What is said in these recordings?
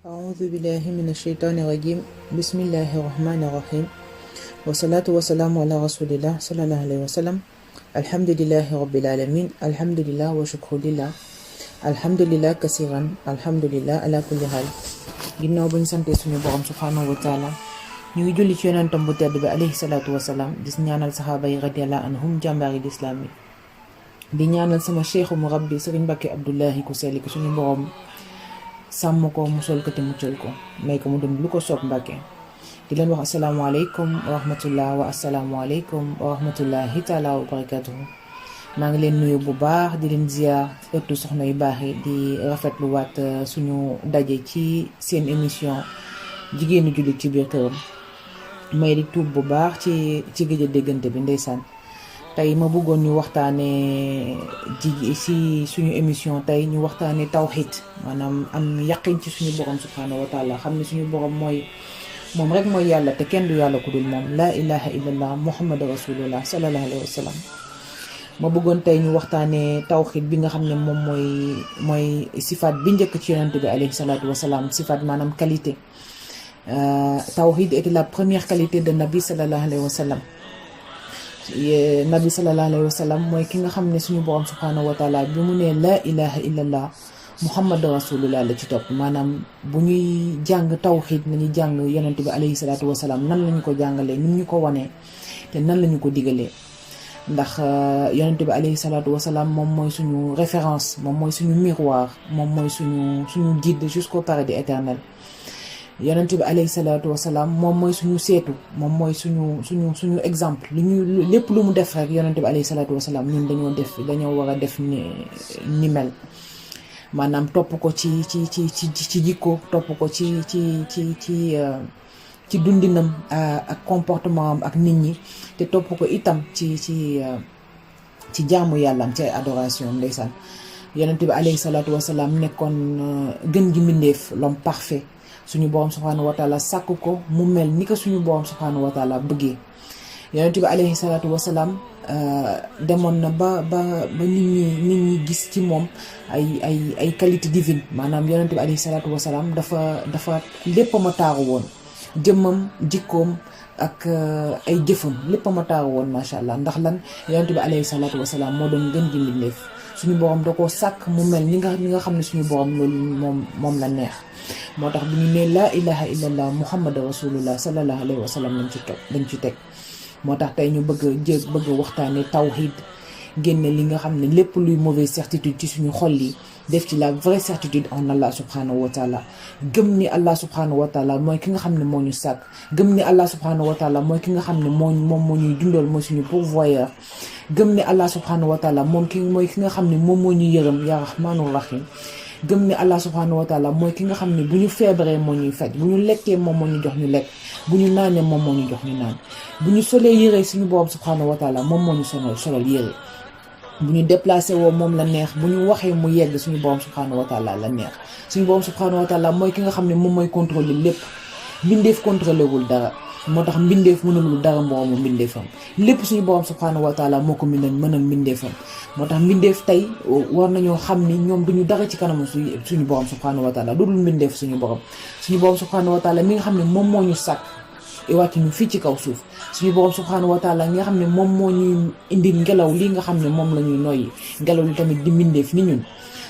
أعوذ بالله من الشيطان الرجيم بسم الله الرحمن الرحيم والصلاة والسلام على رسول الله صلى الله عليه وسلم الحمد لله رب العالمين الحمد لله وشكر لله الحمد لله كثيرا الحمد لله على كل حال ginnaaw bañ sante suñu borom subhanahu wa taala ñu ngi julli ci yonentam bu tedd bi alayhi salaatu wasalaam di ñaanal saxaaba yi radiyallahu anhum jàmbaari lislaam yi di ñaanal sama cheikhu mu rabbi Sëriñ Mbàkke Abdullahi ku sell ki suñu borom sàmm ko musal ko te muccal ko may ko mu dund lu ko soob Mbàkke di leen wax asalaamaaleykum wa rahmatullah wa asalaamaaleykum wa rahmatullahi taala wa barakatuhu maa ngi leen nuyu bu baax di leen ziar ëttu soxna yu baax yi di rafetlu waat suñu daje ci seen émission jigéenu jullit ci biir këram may di tuub bu baax ci gëj a déggante bi ndeysaan tey ma bëggoon ñu waxtaane ci suñu émission tey ñu waxtaane tawxiid maanaam am yaqin ci suñu borom subhanahu wa taala xam ne suñu borom moom rek mooy yàlla te kenn du yàlla ku dul moom laa ilaha illallah muhammadu rasulullah sallallahu alayhi wa sallam ma bëggoon tey ñu waxtaane tawxiid bi nga xam ne moom mooy sifaat bi njëkk ci yonent bi alayhi salaatu wa salaam sifaat maanaam qualité tawxiid était la première qualité de nabi sallallahu alayhi wa sallam nabi sallallahu alayhi wa sallam mooy ki nga xam ne suñu borom subhanahu wa taala bi mu nee laa ilaha illallah muhammadu rasulullah la ci topp maanaam bu ñuy jàng tawxiid nañu jàng yonent bi alayhi salaatu wa salaam nan lañu ko jàngalee ni ñu ko wanee te nan lañu ko digalee ndax yonent bi alayhi salaatu wa salaam moom mooy suñu référence moom mooy suñu miroir moom mooy suñu guide jusqu'au paradis éternel yonent bi alayhi salaatu wasalaam moom mooy suñu seetu moom mooy suñu exemple lépp lu mu def rek yonent bi alayhi salaatu wasalaam ñun dañoo war a def ni mel maanaam topp ko ci jikko topp ko ci dundinam ak comportement am ak nit ñi te topp ko itam ci jaamu yàlla am ci ay adoration ndeysaan yonent bi alayhi salaatu wasalaam nekkoon gën gi mbindeef l'homme parfait suñu borom subhanahu wa taala sàkk ko mu mel ni ko suñu borom subhanahu wa taala bëggee yonent bi alayhi salaatu wasalaam demoon na ba nit ñi gis ci moom ay qualité divine maanaam yonent bi alayhi salaatu wasalaam dafa lépp ma taaru woon jëmmam jikkoom ak ay jëfam lépp ma taaru woon macha allah ndax lan yonent bi alayhi salaatu wasalaam moo doon gën gi mbindeef suñu borom da koo sàkk mu mel ni nga xam ne suñu borom loolu moom la neex moo tax bu ñu nee laa ilaha illallah muhammad rasulullah sallallahu alayhi wa sallam lañ ci teg moo tax tey ñu bëgg waxtaane tawxiid génne li nga xam ne lépp luy mauvaise certitude ci suñu xol yi def ci la vraie certitude en Allah subhanahu wa taala gëm ni Allah subhanahu wa taala mooy ki nga xam ne moo ñu sàkk gëm ni Allah subhanahu wa taala mooy ki nga xam ne moom moo ñuy dundal mooy suñu pourvoyeur gëm ni Allah subhanahu wa taala mooy ki nga xam ne moom moo ñu yërëm ya rahmaanur rahim gëm ne Allah subhanahu wa taala mooy ki nga xam ne bu ñu feebaree moo ñuy faj bu ñu lekkee moom moo ñu jox ñu lekk bu ñu naanee moom moo ñu jox ñu naan bu ñu solee yére suñu borom subhanahu wa taala moom moo ñu solal yére bu ñu déplacé woo moom la neex bu ñu waxee mu yegg suñu borom subhanahu wa taala la neex suñu borom subhanahu wa taala mooy ki nga xam ne moom mooy contrôler lépp mbindeef contrôlé wul dara moo tax mbindeef mënalul dara moroomu mbindeefam lépp suñu borom subhanahu wa taala moo ko mënal mbindeefam moo tax mbindeef tey war nañoo xam ni ñoom duñu dara ci kanamu suñu borom subhanahu wa taala lu dul mbindeef suñu borom subhanahu wa taala mi nga xam ne moom moo ñu sàkk wàcc ñu fii ci kaw suuf suñu borom subhanahu wa taala nga xam ne moom moo ñuy indi ngelaw lii nga xam ne moom la ñuy noyyi ngelaw li tamit di mbindeef ni ñun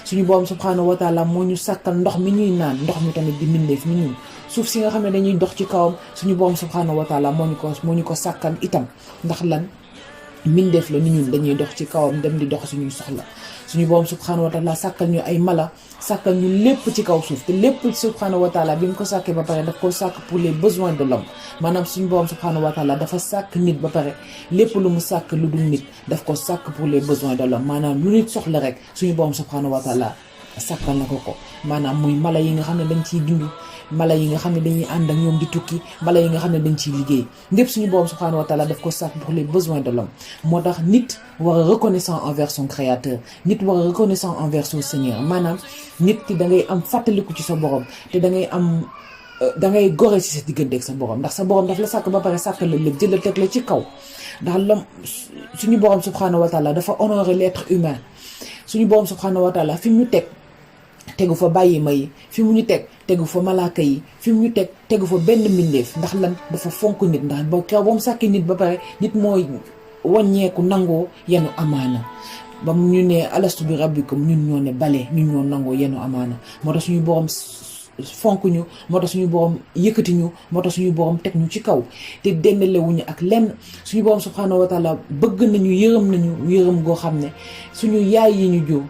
suñu borom subhanahu wa taala moo ñu sàkkal ndox mi ñuy naan ndox mi tamit di mbindeef ni ñun suuf si nga xam ne dañuy dox ci kawam suñu borom subhanahu wa taala moo ñu ko sàkkal itam ndax lan mbindeef la ni ñun dañuy dox ci kawam dem di dox suñuy soxla. suñu borom subhanahu wa taala sàkkal ñu ay mala sàkkal ñu lépp ci kaw suuf te lépp subhanahu wa taala bi mu ko sàkkee ba pare daf ko sàkk pour les besoins de l'homme maanaam suñu borom subhanahu wa taala dafa sàkk nit ba pare lépp lu mu sàkk lu dul nit daf ko sàkk pour les besoins de l'homme maanaam lu nit soxla rek suñu borom subhanahu wa taala sàkkal na ko maanaam muy mala yi nga xam ne dañ ciy dund mala yi nga xam ne dañuy ànd ak ñoom di tukki mala yi nga xam ne dañ ciy liggéey lépp suñu borom subhanahu wa taala daf ko sàkk pour les besoins de l'homme moo tax nit war a reconnaissant envers son créateur nit war a reconnaissant envers son seigneur maanaam nit ki da ngay am fàttaliku ci sa borom te da ngay gore ci sa diggante ak sa borom ndax sa borom daf la sàkk ba pare sàkk la lépp jël la teg la ci kaw ndax lam suñu borom subhanahu wa taala dafa honorer l'être humain suñu borom subhanahu wa taala fi mu ñu tegu fa bàyyi ma yi fi mu ñu tegu fa malaaka yi fi mu ñu tegu fa benn mbindeef ndax lan dafa fonk nit ndax ba kew ba mu sàkki nit ba pare nit mooy wàññeeku nangoo yenu amaana ba mu ñu ne alastu bi rabbikum ñun ñoo ne bale ñun ñoo nangoo yenu amaana moo tax suñu borom fonk ñu moo tax suñu borom yëkkati ñu moo tax suñu borom teg ñu ci kaw te dendalewuñu ak lenn suñu borom subhanahu wa taala bëgg nañu yërëm goo xam ne suñu yaay yi ñu jur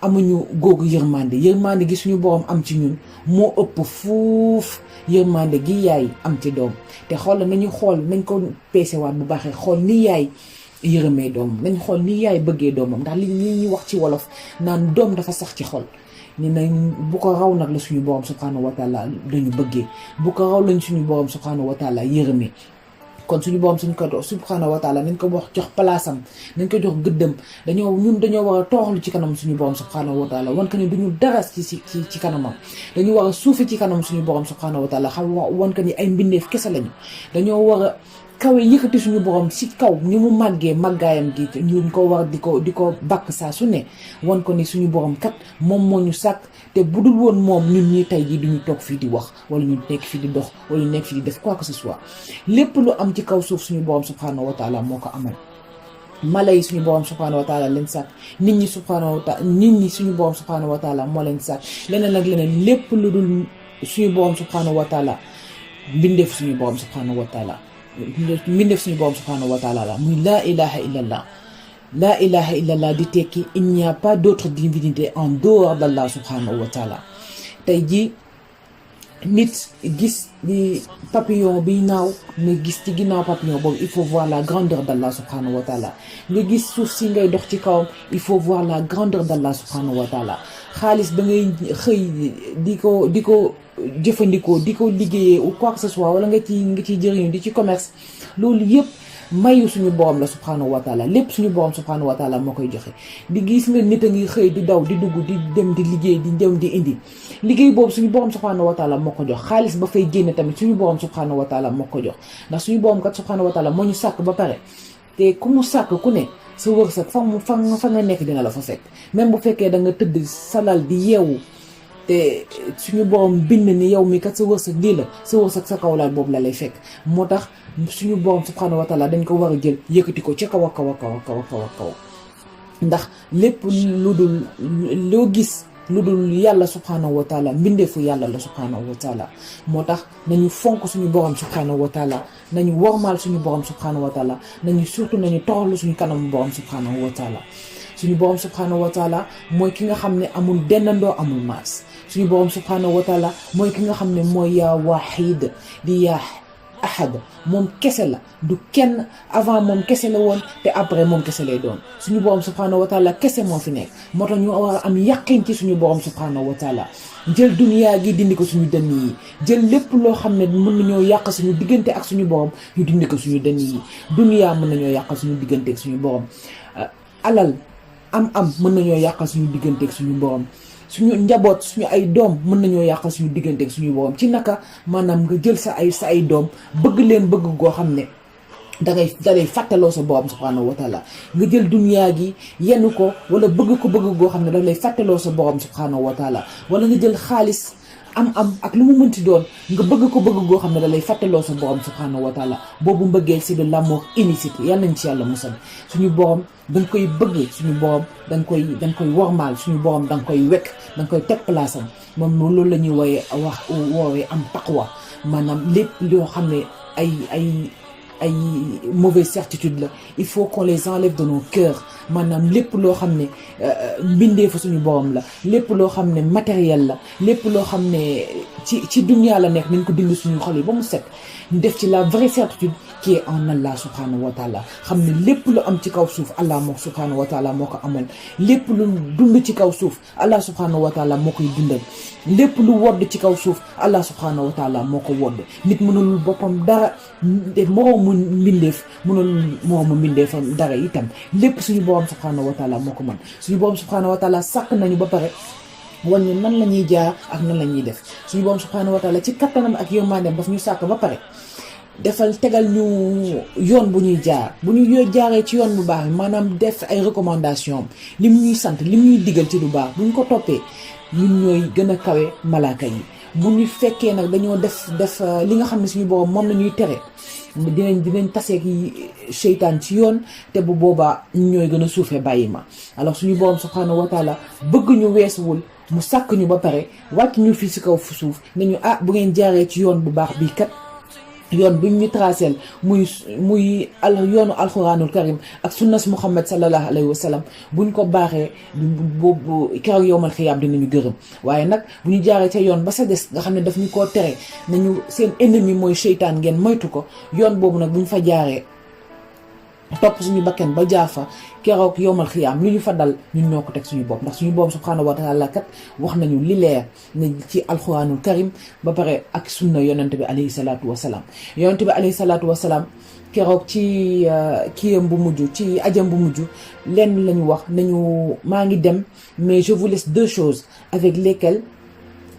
amuñu googu yërmande gi suñu borom am ci ñun moo ëpp fuuf yërmande gi yaay am ci doom te nañ ko peesewaat bu baaxee xool ni yaay yërëmee doom nañ xool ni yaay bëggee doomam ndax li ñuy wax ci wolof naan doom dafa sax ci xol ni nañ bu ko raw nag la suñu borom subhanahu wa taala dañu bëggee bu ko raw lañ suñu borom subhanahu wa taala yërëmee kon suñu borom suñu ko subhanahu wa taala nañ ko wax jox palaasam nañ ko jox gëddëm dañoo war a tooxlu ci kanam suñu borom subhanahu wa taala wan ko ne duñu dara ci kanamam dañu war a suufe ci kanam suñu borom subhanahu wa taala xam wan ko ni ay mbindeef kese lañu dañoo war a kawe yëkkati suñu borom ci kaw ni mu màggaayam gi ñu ko war di ko bàkk saa su ne wan ko ni suñu borom kat moom moo ñu sàkk te bu dul woon moom ñun ñi tey jii duñu toog fii di wax wala ñu nekk fii di dox wala ñu nekk fii di def quoi que ce soit lépp lu am ci kaw suuf suñu borom subhanahu wa taala moo ko amal mala yi suñu borom subhanahu wa taala leen sàkk nit ñi suñu borom subhanahu wa taala moo leen sàkk leneen ak leneen lépp lu dul suñu borom subhanahu wa taala mbindeef suñu borom subhanahu wa taala suñu borom subhanahu wa taala la muy laa ilaha illallah di tekki il n'y a pas d'autre divinité en dehors d'Allah subhanahu wa taala tey jii nit gis di papillon biy naaw nga gis ci ginnaaw papillon boobu il faut voir la grandeur d'Allah subhanahu wa taala nga gis suuf si ngay dox ci kawam il faut voir la grandeur d'Allah subhanahu wa taala xaalis ba ngay xëy di ko jëfandikoo di ko liggéeyee ou quoi que ce soit wala nga ciy jëriñu di ci commerce loolu yëpp mayu suñu borom la subhanahu wa taala lépp suñu borom subhanahu wa taala moo koy joxe di gis nga nit a ngi xëy di daw di dugg di dem di liggéey di dem di indi liggéey boobu suñu borom subhanahu wa taala moo ko jox xaalis ba fay génne tamit suñu borom subhanahu wa taala moo ko jox ndax suñu borom kat subhanahu wa taala moo ñu sàkk ba pare te ku mu sàkk ku ne sa wërsëg fa nga nekk dina la fa fekk même bu fekkee da nga tëdd salal di yeewu te suñu borom bind ni yow mi kat sa wërsëg lii la sa wërsëg sa kaw laal boobu la lay fekk moo tax suñu borom subhanahu wa taala dañ ko war a jël yëkkati ko ci kaw a kaw ndax lépp lu dul loo gis lu dul yàlla subhanahu wa taala mbindeefu yàlla la subhanahu wa taala moo tax nañu fonk suñu borom subhanahu wa taala nañu wormaal suñu borom subhanahu wa taala nañu toroxlu suñu kanam borom subhanahu wa taala suñu borom subhanahu wa taala mooy ki nga xam ne amul dennandoo amul maas suñu borom subhanahu wa taala mooy ki nga xam ne mooy yaa wahid di yaa ahad moom kese la du kenn avant moom kese la woon te après moom kese lay doon suñu borom subhanahu wa taala kese moo fi nekk moo tax ñu war a am yaqin ci suñu borom subhanahu wa taala jël duniyaa gi dindi ko suñu dënn yi jël lépp loo xam ne mën nañoo yàq suñu diggante ak suñu borom ñu dindi ko suñu dënn yi duniyaa mën nañoo yàq suñu diggante ak suñu borom alal am mën nañoo yàqal suñu digganteeg suñu borom suñu njaboot suñu ay doom mën nañoo yàqal suñu digganteeg suñu borom ci naka maanaam nga jël sa ay doom bëgg leen bëgg goo xam ne dalay fàttaloo sa borom subhanahu wa taala nga jël duniyaa gi yenn ko wala bëgg goo xam ne daf lay fàttaloo sa borom subhanahu wa taala wala nga jël xaalis am ak lu mu mënti doon nga bëgg goo xam ne da lay fàttaloo sa borom subhanahu wa taala boobu mbëggeel c'est de l'amour illicite yàlla nañ ci yàlla musal suñu borom danga koy bëgg suñu borom danga koy wormaal suñu borom danga koy wekk danga koy teg place am moom loolu la ñuy woowee am taqwa maanaam lépp loo xam ne ay mauvaise certitude la il faut qu'on les enlève de nos cœurs maanaam lépp loo xam ne mbindee fa suñu borom la lépp loo xam ne matériel la lépp loo xam ne ci dunya la nekk nañ ko dindi suñu xol yi ba mu set ñu def ci la vraie certitude qui est en Allah subhanahu wa taala xam ne lépp lu am ci kaw suuf Allah moo subhanahu wa taala moo ko amal lépp lu dund ci kaw suuf Allah subhanahu wa taala moo koy dundal lépp lu wodd ci kaw suuf Allah subhanahu wa taala moo ko wodd nit mënul boppam dara moroomu mbindeef mënul moroomu mbindeefam dara itam lépp suñu borom subhanahu wa taala moo ko mën suñu borom subhanahu wa taala sàkk nañu ba pare wan ñu nan la ñuy jaar ak nan la ñuy def suñu borom subhanahu wa taala ci kattanam ak yërmandeem daf ñu sàkk ba pare defal tegal ñu yoon bu ñuy jaar bu ñu jaaree ci yoon bu baax maanaam def ay recommandation lim ñuy sant lim ñuy digal ci lu baax bu ñu ko toppee ñun ñooy gën a kawe malaaka yi bu ñu fekkee nag dañoo def li nga xam ne suñu borom moom la ñuy tere dinañ taseeg seytaan ci yoon te bu boobaa ñooy gën a suufee bàyyi ma alors suñu borom subhanahu wa taala bëgg ñu weesuwul mu sàkk ñu ba pare wàcc ñu fii si kaw fu suuf nañu bu ngeen jaaree ci yoon bu baax bii kat yoon buñ ñu tracel muy yoonu alxuraanul karim ak sunnas muhammad sallallahu alayhi wa sallam buñ ko baaxee boobu keroog yowmal xiyaam dinañu gërëm waaye nag bu ñu jaaree ca yoon ba sa des nga xam ne daf ñu koo tere nañu seen ennemi mooy seytaan ngeen moytu ko yoon boobu nag buñ fa jaaree topp suñu bakken ba jaar fa keroog yowmal xiyaam lu ñu fa dal ñun ñoo ko teg suñu bopp ndax suñu borom subhanahu wa taala kat wax nañu li leer ne ci alxuraanul karim ba pare ak sunna yonent bi alayhi salaatu wasalaam yonent bi alayhi salaatu wasalaam keroog ci kiyam bu mujj ci ajam bu mujj lenn lañu wax nañu maa ngi dem mais je vous laisse deux choses avec lesquelles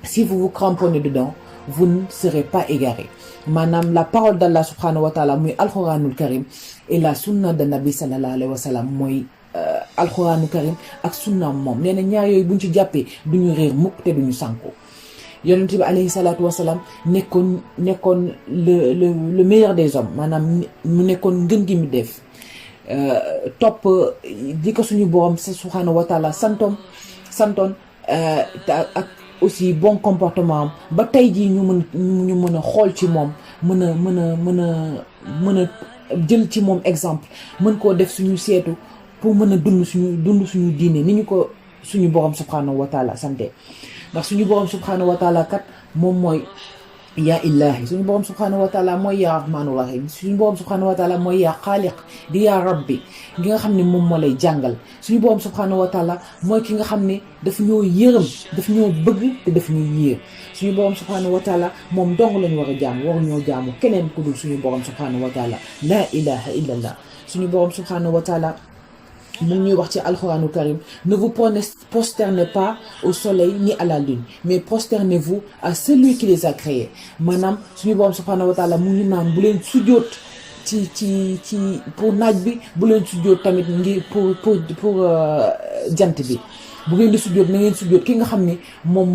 si vous vous cramponnez dedans vous ne serez pas égarés maanaam la parole d'Allah subhanahu wa taala muy alxuraanul karim et la sunna de nabi sallallahu alayhi wa sallam mooy alxuraanul karim ak sunnaam moom nee na ñaar yooyu buñ ci jàppee duñu réer mukk te duñu sànku yonent bi alayhi salaatu wasalaam nekkoon le meilleur des hommes maanaam mu nekkoon ngën gi mu def topp di ko suñu borom subhanahu wa taala santoon ak aussi bon comportement am ba tey jii ñu mën a xool ci moom mën a jël ci moom exemple mën koo def suñu seetu pour mën a dund suñu diine ni ñu ko suñu borom subhanahu wa taala sante ndax suñu borom subhanahu wa taala kat moom mooy yaa illaahi suñu borom subhanahu wa taala mooy yaa rahmaanu rahim suñu borom subhanahu wa taala mooy yaa xaaliq di yaa rabbi gi nga xam ne moom moo lay jàngal suñu borom subhanahu wa taala mooy ki nga xam ne daf ñoo yërëm daf ñoo bëgg te daf ñuy yéer suñu borom subhanahu wa taala moom dong lañu war a jaamu waru ñoo jaamu keneen ku dul suñu borom subhanahu wa taala laa ilaha illallah suñu borom subhanahu wa taala mu ngi ñuy wax ci alxuraanu karim ne vous prosternez pas au soleil ni à la lune mais prosternez-vous à celui qui les a créés maanaam suñu borom subhanahu wa taala mu ngi naan bu leen sujjóot ci pour naaj bi bu leen sujjóot tamit ngir pour jant bi bu ngeen di sujjóot na ngeen sujjóot ki nga xam ne moom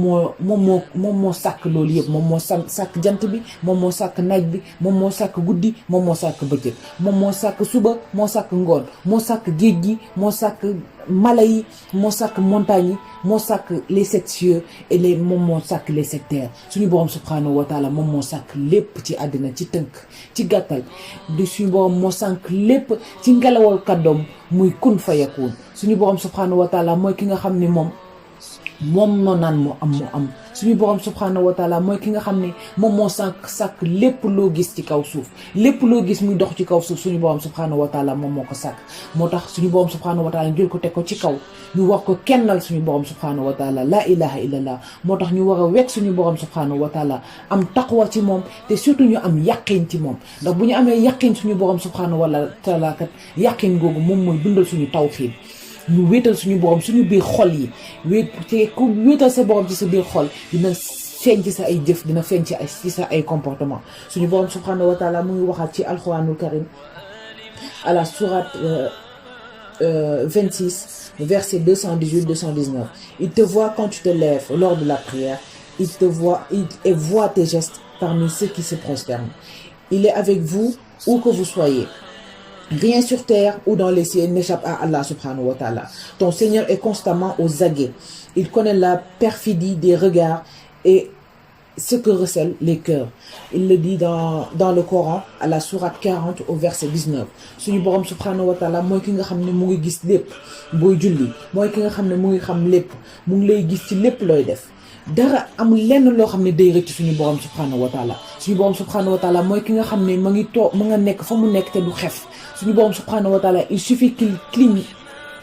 moo sàkk loolu yëpp moom moo sàkk jant bi moom moo sàkk naaj bi moom moo sàkk guddi moom moo sàkk bëccëg moom moo sàkk suba moo sàkk ngoon moo sàkk géej gi moo sàkk mala yi moo sàkk montagne yi moo sàkk les sept cieux et moom moo sàkk les sept terres suñu borom subhanahu wa taala moom moo sàkk lépp ci àddina ci tënk ci gàttal di suñu borom moo sàkk lépp ci ngelawal kàddoom muy kun fayakun suñu borom subhanahu wa taala mooy ki nga xam ne moom noo naan mu am suñu borom subhanahu wa taala mooy ki nga xam ne moom moo sàkk lépp loo gis ci kaw suuf lépp loo gis muy dox ci kaw suuf suñu borom subhanahu wa taala moom moo ko sàkk moo tax suñu borom subhanahu wa taala jël ko teg ko ci kaw ñu war ko kennal suñu borom subhanahu wa taala laa ilaha illallah moo tax ñu war a wekk suñu borom subhanahu wa taala am taqwa ci moom te surtout ñu am yaqin ci moom ndax bu ñu amee yaqin suñu borom subhanahu wa taala kat yaqin googu moom mooy dundal suñu tawxiid ñu wéetal suñu borom suñu biir xol yi ku wéetal sa borom ci sa biir xol dina feeñ ci sa ay jëf dina feeñ ci sa ay comportement suñu borom subhanahu wa taala mu ngi waxaat ci alxuraanul karim à la sourate 26 verset 218-219 il te voit quand tu te lèves lors de la prière il voit tes gestes parmi ceux qui se prosternent il est avec vous où que vous soyez. Rien sur terre ou dans les cieux n'échappe à Allah subhanahu wa ta'ala. Ton Seigneur est constamment aux aguets. Il connaît la perfidie des regards et ce que recèlent les cœurs. Il le dit dans le Coran à la sourate 40 au verset 19 suñu borom subhanahu wa taala mooy ki nga xam ne mu ngi gis lépp booy julli mooy ki nga xam ne mu ngi xam lépp mu ngi lay gis ci lépp looy def dara amul lenn loo xam ne day rëcc suñu borom subhanahu wa taala suñu borom subhanahu wa taala mooy ki nga xam ne ma ngi toog ma nga nekk fa mu nekk te du xef suñu borom subhanahu wa taala il suffit qu'il cligne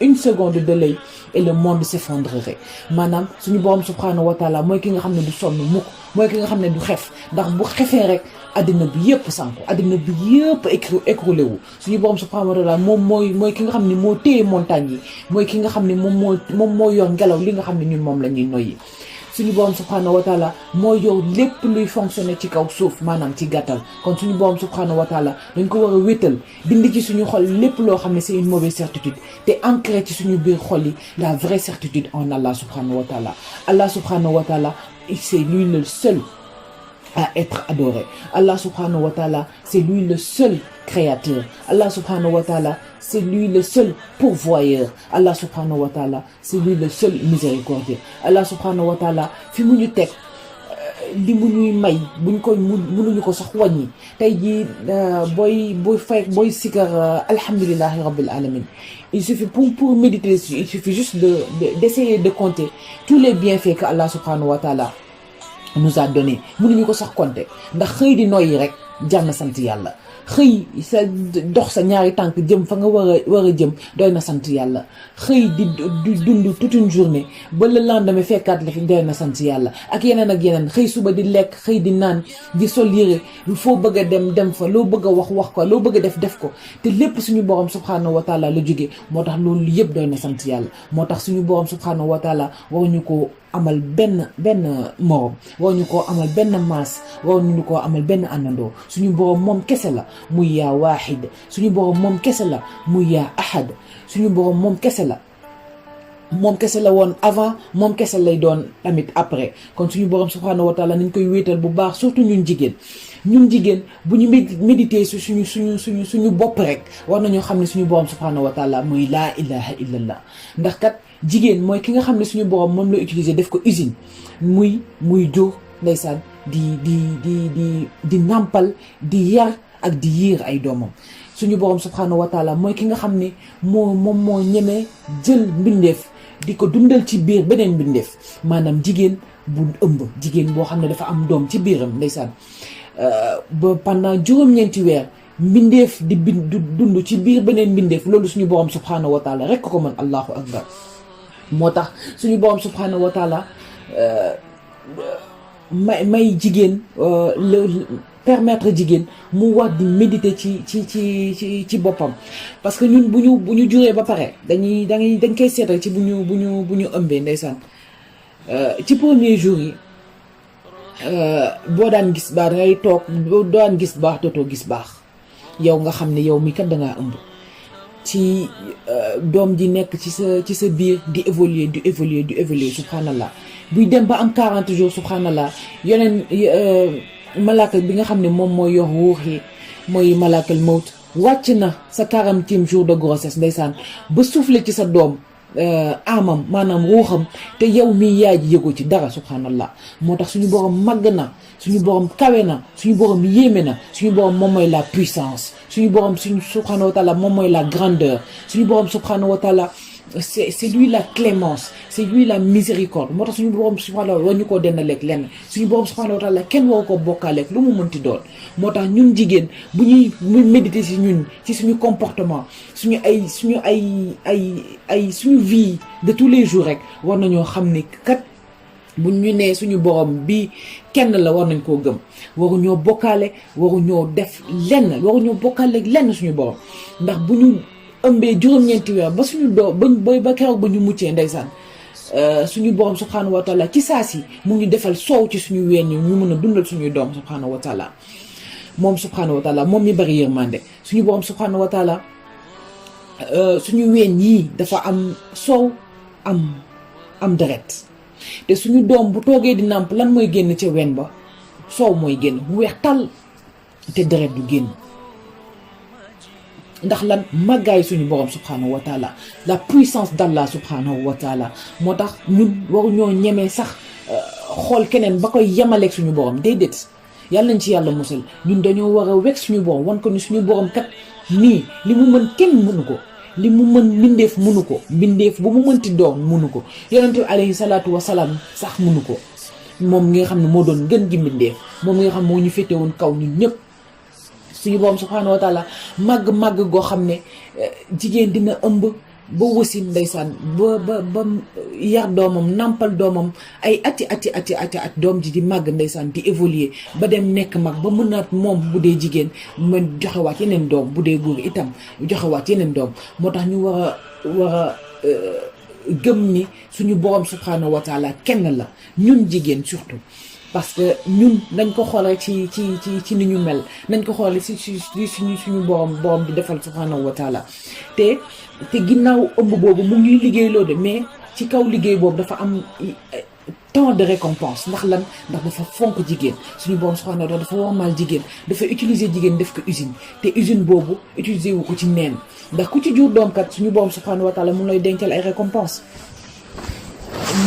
une seconde de l'œil et le monde s'effondrerait maanaam suñu borom subhanahu wa taala mooy ki nga xam ne du sonn mukk mooy ki nga xam ne du xef ndax bu xefee rek addina bi yëpp sànku addina bi yëpp écroulé wu suñu borom subhanahu wa taala moom mooy ki nga xam ne moo téye montagne yi mooy ki nga xam ne moom moo yor ngelaw li nga xam ne ñun moom la ñuy noyyi suñu borom subhanahu wa taala mooy yor lépp luy fonctionner ci kaw suuf maanaam ci gàttal kon suñu borom subhanahu wa taala dañ ko war a wétal dindi ci suñu xol lépp loo xam ne c'est une mauvaise certitude te ancré ci suñu biir xol yi la vraie certitude en Allah subhanahu wa taala Allah subhanahu wa taala c'est lui le seul à être adoré. Allah subhanahu wa ta'ala, c'est lui le seul créateur. Allah subhanahu wa ta'ala, c'est lui le seul pourvoyeur. Allah subhanahu wa ta'ala, c'est lui le seul miséricordieux. Allah subhanahu wa ta'ala, fi mu ñu teg li mu ñuy may buñ koy mënuñu ko sax wàññi tey jii booy sikar alhamdulillahi rabbil alamin il suffit pour méditer dessus il suffit juste d'essayer de compter tous les bienfaits que Allah subhanahu wa ta'ala nous a donné mënuñu ko sax compter ndax xëy di noyyi rek jar na sant yàlla xëy sa dox sa ñaari tànk jëm fa nga war a jëm doy na sant yàlla xëy di dund toute une journée ba le lendemain fekkaat la fi doy na sant yàlla ak yeneen xëy suba di lekk xëy di naan di sol yére foo bëgg a dem fa loo bëgg a wax ko loo bëgg a def ko te lépp suñu borom subhanahu wa taala la jógee moo tax loolu yëpp doy na sant yàlla moo tax suñu borom subhanahu wa taala waruñu ko amal benn morom waruñu koo amal benn maas waruñu koo amal benn àndandoo suñu borom moom kese la muy yaa waaxid suñu borom moom kese la muy yaa ahad suñu borom moom kese la woon avant moom kese lay doon tamit après kon suñu borom subhanahu wa taala nañ koy wéetal bu baax surtout ñun jigéen bu ñu méditer suñu bopp rek war nañoo xam ne suñu borom subhanahu wa taala muy laa ilaha illallah ndax kat jigéen mooy ki nga xam ne suñu borom moom la utiliser def ko usine muy jur ndeysaan di nàmpal di yar ak di yiir ay doomam suñu borom subhanahu wa taala mooy ki nga xam ne moo ñemee jël mbindeef di ko dundal ci biir beneen mbindeef maanaam jigéen bu ëmb jigéen boo xam ne dafa am doom ci biiram ndeysaan ba pendant juróom-ñeenti weer mbindeef di dund ci biir beneen mbindeef loolu suñu borom subhanahu wa taala rek ko mën allahu akbar moo tax suñu borom subhanahu wa taala may jigéen permettre jigéen mu war di méditer ci boppam parce que ñun bu ñu juree ba pare dañ koy seetal ci bu ñu ëmbee ndeysaan ci premier jour yi boo daan gis baax dangay toog boo daan gis baax dootoo gis baax yow nga xam ne yow mi kat dangaa ëmb ci doom ji nekk ci sa biir di évoluer subhanallah buy dem ba am 40 jours subhanallah yeneen malaaka bi nga xam ne moom mooy yor ruux yi mooy malaakal mawt wàcc na sa 40e jour de grossesse ndeysaan ba soufflé ci sa doom amam maanaam ruuxam te yow mi yaay ji yëgoo ci dara subhanallah moo tax suñu borom màgg na suñu borom kawe na suñu borom yéeme na suñu borom moom mooy la puissance suñu borom subhanahu wa taala moom mooy la grandeur suñu borom subhanahu wa taala c'est lui la clémence c'est lui la miséricorde moo tax suñu borom subhanahu wa taala war ñu koo dendaleeg lenn suñu borom subhanahu wa taala kenn waru ko bokkaaleeg lu mu mënti doon moo tax ñun jigéen bu ñuy méditer ci ñun ci suñu comportement suñu suñu vie de tous les jours rek war nañoo xam ne kat bu ñu nee suñu borom bi kenn la war nañ koo gëm waruñoo bokkaale waruñoo def lenn waruñoo bokkaaleeg lenn suñu borom ndax bu ñu ëmbee juróom-ñeenti weer ba suñu ba keroog ba ñu muccee ndeysaan suñu borom subhanahu wa taala ci saa si mu ngi defal soow ci suñu ween ñu mën a dundal suñuy doom subhanahu wa taala moom subhanahu wa taala moom mi bari yërmande suñu borom subhanahu wa taala suñu ween yii dafa am soow am deret te suñu doom bu toogee di nàmp lan mooy génn ca ween ba soow mooy génn bu weex tàll te deret du génn ndax lan màggaay suñu borom subhanahu wa taala la puissance d'Allah subhanahu wa taala moo tax ñun waruñoo ñemee sax xool keneen ba koy yemaleeg suñu borom déedéet yàlla nañ ci yàlla musal ñun dañoo war a wekk suñu borom wan ko ni suñu borom kat nii li mu mën kenn mënu ko li mu mën mbindeef mënu ko mbindeef bu mu mënti doon mënu ko yonent bi alayhi salaatu wasalaam sax mënu ko moom nga xam ne moo doon gën gi mbindeef moom nga xam moo ñu féete woon kaw ñun ñëpp suñu borom subhaanahu wa taala màgg goo xam ne jigéen dina ëmb ba wasin ndeysaan ba yar doomam nampal doomam ay ati doom ji di màgg ndeysaan di évoluer ba dem nekk mag ba mën naat moom bu dee jigéen mën joxewaat yeneen doom bu dee góor itam joxewaat yeneen doom moo tax ñu war a gëm ni suñu borom subhaanahu wa taala kenn la ñun jigéen surtout parce que ñun nañ ko xoolee ci ni ñu mel nañ ko xoolee ci suñu borom di defal subhaanahu wa taala te ginnaaw ëmb boobu mu ngi liggéey loo de mais ci kaw liggéey boobu dafa am temps de récompense ndax lan ndax dafa fonk jigéen suñu borom subhaanahu wa taala dafa wormaal jigéen dafa utiliser jigéen def ko usine te usine boobu utiliser wu ko ci neen ndax ku ci jur doom kat suñu borom subhaanahu wa taala mu lay dencal ay récompense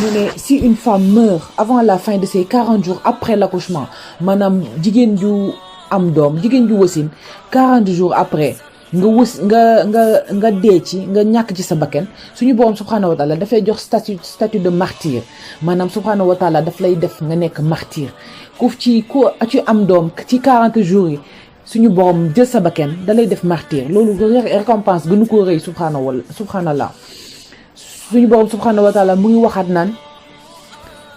mu ne si une femme meurt avant la fin de ses 40 jours après l'accouchement maanaam jigéen ju am doom jigéen ju wasin 40 jours après nga dee ci nga ñàkk ci sa bakkan suñu borom subhanahu wa taala dafay jox statut de martyr maanaam subhanahu wa taala daf lay def nga nekk martyr ku ci am doom ci 40 jours yi suñu borom jël sa bakkan da lay def martyr loolu récompense gënu ko rëy subhanallah suñu borom subhanahu wa taala mu ngi waxaat naan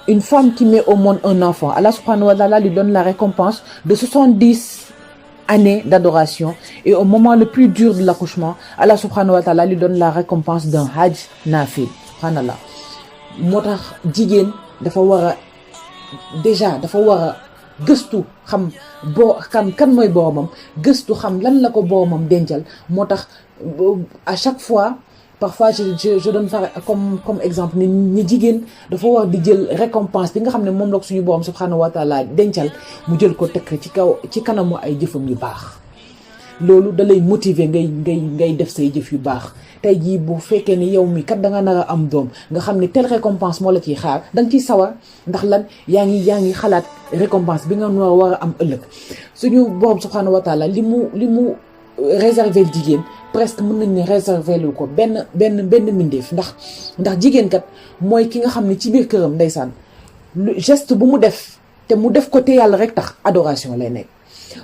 une femme qui met au monde un enfant, Allah subhanahu wa ta'ala lui donne la récompense de 70 années d'adoration. Et au moment le plus dur de l'accouchement, Allah subhanahu wa ta'ala lui donne la récompense d'un hajj nafil. Subhanallah. moo tax jigéen dafa war a gëstu xam kan mooy boromam gëstu xam lan la ko boromam dencal moo tax à chaque fois parfois je donne comme exemple ni jigéen dafa war di jël récompense bi nga xam ne moom la ko suñu borom subhanahu wa taala dencal mu jël ko tekk ci kanamu ay jëfam yu baax loolu da lay motiver ngay def say jëf yu baax tey jii bu fekkee ni yow mi kat da nga nar a am doom nga xam ne telle récompense moo la ciy xaar da nga ciy sawar ndax lan yaa ngi xalaat récompense bi nga war a am ëllëg suñu borom subhanahu wa taala li mu réserver jigéen presque mën nañ ne réserver lu ko benn mbindeef ndax jigéen kat mooy ki nga xam ne ci biir këram ndeysaan geste bu mu def te mu def ko te yàlla rek tax adoration lay nekk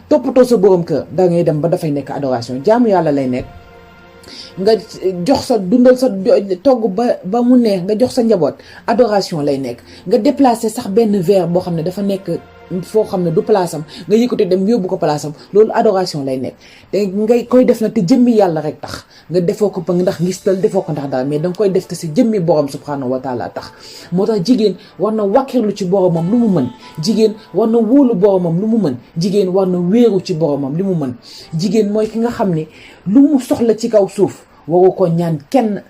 toppatoo sa borom kër da ngay dem ba dafay nekk adoration jaamu yàlla lay nekk nga jox sa dundal sa togg ba mu neex nga jox sa njaboot adoration lay nekk nga déplacer sax benn verre boo xam ne dafa nekk foo xam ne du place am nga yëkkati dem yóbbu ko place am loolu adoration lay nekk te ngay koy def na te jëmmi yàlla rek tax nga defoo ko pa ndax ngistal defoo ko ndax dara mais danga koy def te si jëmmi borom subhanahu wa taala tax moo tax jigéen war na wàkkirlu ci boromam lu mu mën jigéen war na wóolu boromam lu mu mën jigéen war na wéeru ci boromam li mu mën jigéen mooy ki nga xam ne lu mu soxla ci kaw suuf waru ko ñaan kenn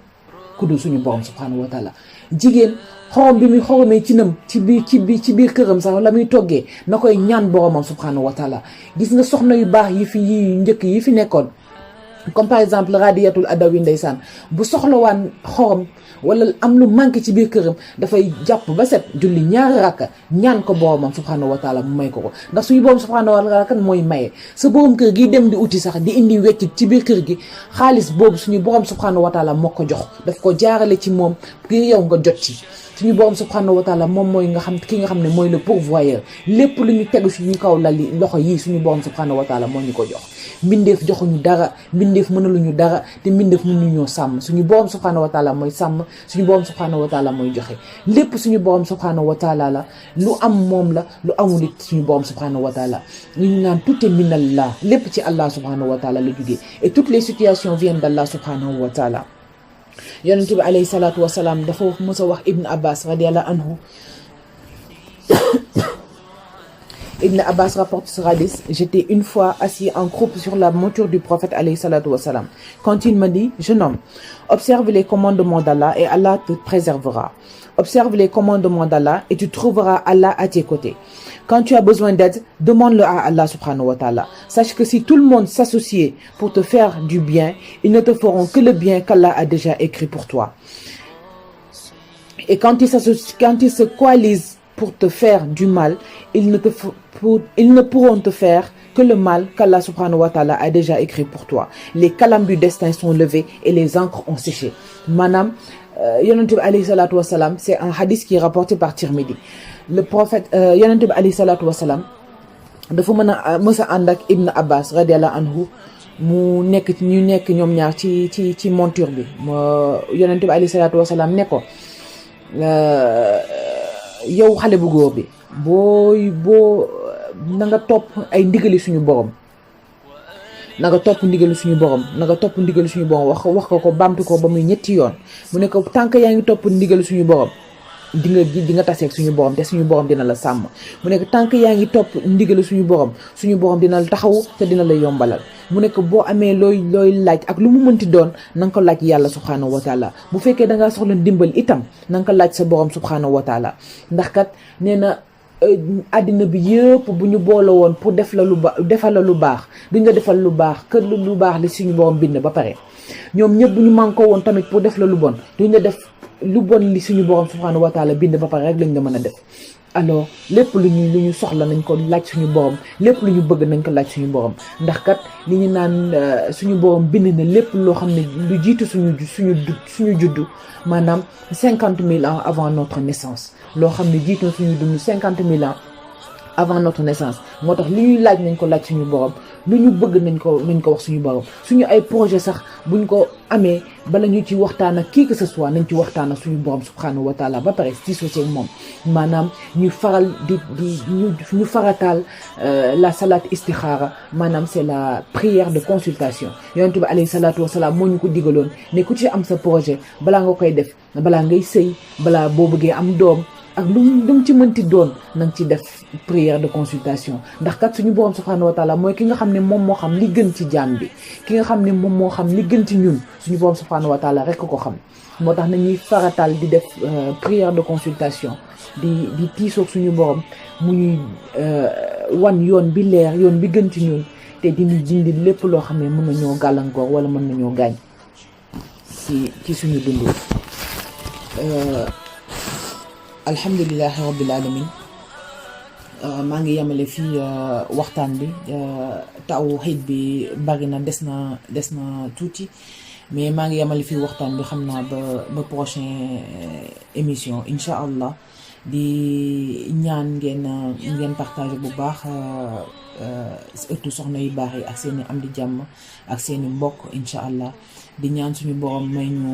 ku dul suñu borom subhanahu wa taala jigéen xorom bi muy xoromee ci nam ci biir këram sax la muy toggee na koy ñaan boromam subhanahu wa taala gis nga soxna yu baax yi njëkk yi fi nekkoon comme par exemple radiyatul adawi ndeysaan bu soxlawaan xorom wala am lu manqué ci biir këram dafay jàpp ba set julli ñaari rakka ñaan ko boromam subhanahu wa taala mu may ko ndax suñu borom subhanahu wa taala kan mooy maye sa borom kër gi dem di uti sax di indi weccit ci biir kër gi xaalis boobu suñu borom subhanahu wa taala moo ko jox daf ko jaarale ci moom ngir yow nga jot ci suñu borom subhanahu wa taala moom mooy ki nga xam ne mooy le pourvoyeur lépp lu ñu tegu suñu kaw lali loxo yi suñu borom subhanahu wa taala moo ñu ko jox mbindeef joxuñu dara mbindeef mënaluñu dara te mbindeef mënuñoo sàmm suñu borom subhanahu wa taala mooy sàmm suñu borom subhanahu wa taala mooy joxe lépp suñu borom subhanahu wa taala la lu am moom la lu amul it suñu borom subhanahu wa taala ñu naan tout est minallah lépp ci Allah subhanahu wa taala la jógee et toutes les situations viennent d'Allah subhanahu wa taala yonent bi alayhi salaatu wasalaam dafa mës a wax Ibn Abbas radiyallahu anhu Ibn Abbas rapporte ce hadith. J'étais une fois assis en groupe sur la monture du prophète alayhi salatu wassalam. Quand il me dit, jeune homme, observe les commandements d'Allah et Allah te préservera. Observe les commandements d'Allah et tu trouveras Allah à tes côtés. Quand tu as besoin d'aide, demande-le à Allah subhanahu wa ta'ala. Sache que si tout le monde s'associe pour te faire du bien, ils ne te feront que le bien qu'Allah a déjà écrit pour toi. Et quand ils se coalisent pour te faire du mal, ils ne pourront te faire que le mal qu'Allah subhanahu wa ta'ala a déjà écrit pour toi. Les calames du destin sont levés et les encres ont séché. Manam, Yonent bi alayhi salatu wa salam, c'est un hadith qui est rapporté par Tirmidhi. Le prophète Yonent bi alayhi salatu wa salam dafa mës a ànd ak Ibn Abbas radiyallahu anhu ñu nekk ñoom ñaar ci monture bi Yonent bi alayhi salatu wa salam ne ko yow xale bu góor bi boo na nga topp ay ndigali suñu borom na nga topp ndigali suñu borom wax ko bamtu ko ba muy ñetti yoon mu ne ko tant que yaa ngi topp ndigali suñu borom di nga taseeg suñu borom te suñu borom dina la sàmm mu ne ko tant que yaa ngi topp ndigali suñu borom dina la taxawu te dina la yombalal mu ne ko boo amee looy laaj ak lu mu mënti doon na nga ko laaj yàlla subhanahu wa taala bu fekkee da ngaa soxla ndimbal itam na nga ko laaj sa borom subhanahu wa taala ndax kat nee na àddina bi yëpp bu ñu boole woon pour defal la lu baax duñ la defal lu baax kër lu baax li suñu borom bind ba pare ñoom ñëpp bu ñu mànkoo woon tamit pour def la lu bon duñ la def lu bon li suñu borom subhanahu wa taala bind ba pare rek lañ la mën a def. alors lépp lu ñu soxla nañ ko laaj suñu borom lépp lu ñu bëgg nañ ko laaj suñu borom ndax kat li ñu naan suñu borom bind na lépp loo xam ne lu jiitu suñu juddu maanaam 50 000 ans avant notre naissance loo xam ne jiitu na suñu dund 50 000 ans avant notre naissance moo tax li ñuy laaj nañ ko laaj suñu borom lu ñu bëgg nañ ko wax suñu borom suñu ay projet sax buñ ko amee bala ñu ci waxtaan ak qui que ce soit nañ ci waxtaan ak suñu borom subhanahu wa taala ba pare ci société moom maanaam ñu faral ñu farataal la salat istixaara maanaam c'est la prière de consultation yonent bi alayhi salatu wasalaam moo ñu ko digaloon ne ku ci am sa projet balaa nga koy def balaa ngay sëy balaa boo bëggee am doom ak lu mu ci mënti doon na nga ci def prière de consultation ndax kat suñu borom subhanahu wa taala mooy ki nga xam ne moom moo xam li gën ci jaam bi ki nga xam ne moom moo xam li gën ci ñun suñu borom subhanahu wa taala rek ko xam moo tax nañuy faratal di def prière de consultation di tiisoog suñu borom mu ñuy wan yoon bi leer yoon bi gën ci ñun te dindi lépp loo xam ne mën nañoo gàllankoor wala mën nañoo gaañ ci suñu dund. alhamdulilahi rabbil alamin maa ngi yemale fii waxtaan bi tawhid bi bari na des na tuuti mais maa ngi yemale fii waxtaan bi xam naa ba prochain émission incha allah di ñaan ngeen partage bu baax ëttu soxna yu baax yi ak seeni am di jàmm ak seeni mbokk incha allah di ñaan suñu borom may ñu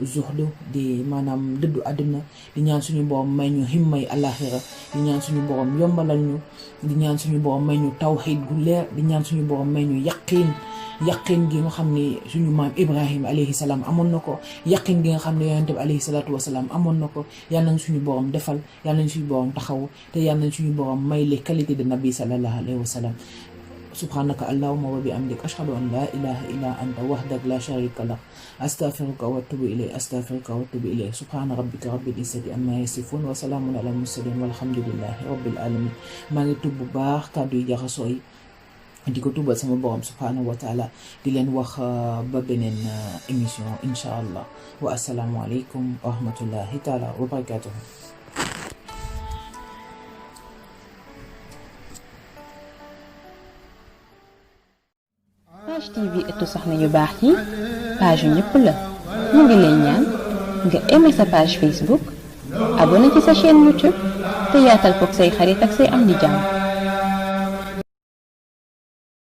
zuhdu di maanaam dëddu àdduna di ñaan suñu borom may ñu himmay alaxira di ñaan suñu borom yombalal ñu di ñaan suñu borom may ñu tawxiid gu leer di ñaan suñu borom may ñu yaqin gi nga xam ne suñu maam Ibrahima alayhi salaam amoon na ko yaqin gi nga xam ne yonente bi alayhi salaatu wasalaam amoon na ko yàlla nañ suñu borom defal yàlla nañ suñu borom taxaw te yàlla nañ suñu borom may les qualités de nabi sallallahu alayhi wa sallam subhanaka allahumma wa bihamdik ashhadu an la ilaha illa anta wahdak la sharika lak astaghfiruka wa atubu ilayk subhana rabbika rabbil izzati amma yasifun wa salamun ala mursalin walhamdulillahi rabbil alamin maa ngi tubb bu baax kàddu yi jaxasoo yi di ko tubbal sama borom subhanahu wa taala di leen wax ba beneen émission insha allah wa assalaamu aleykum wa rahmatullahi taala wa barakatuhu. Page TV ëttu soxna yu baax yi page yu ñëpp la ñu ngi lay ñaan nga aimé sa page Facebook abonné ci sa chaîne YouTube te yaatal koog say xarit ak say am di jàmm.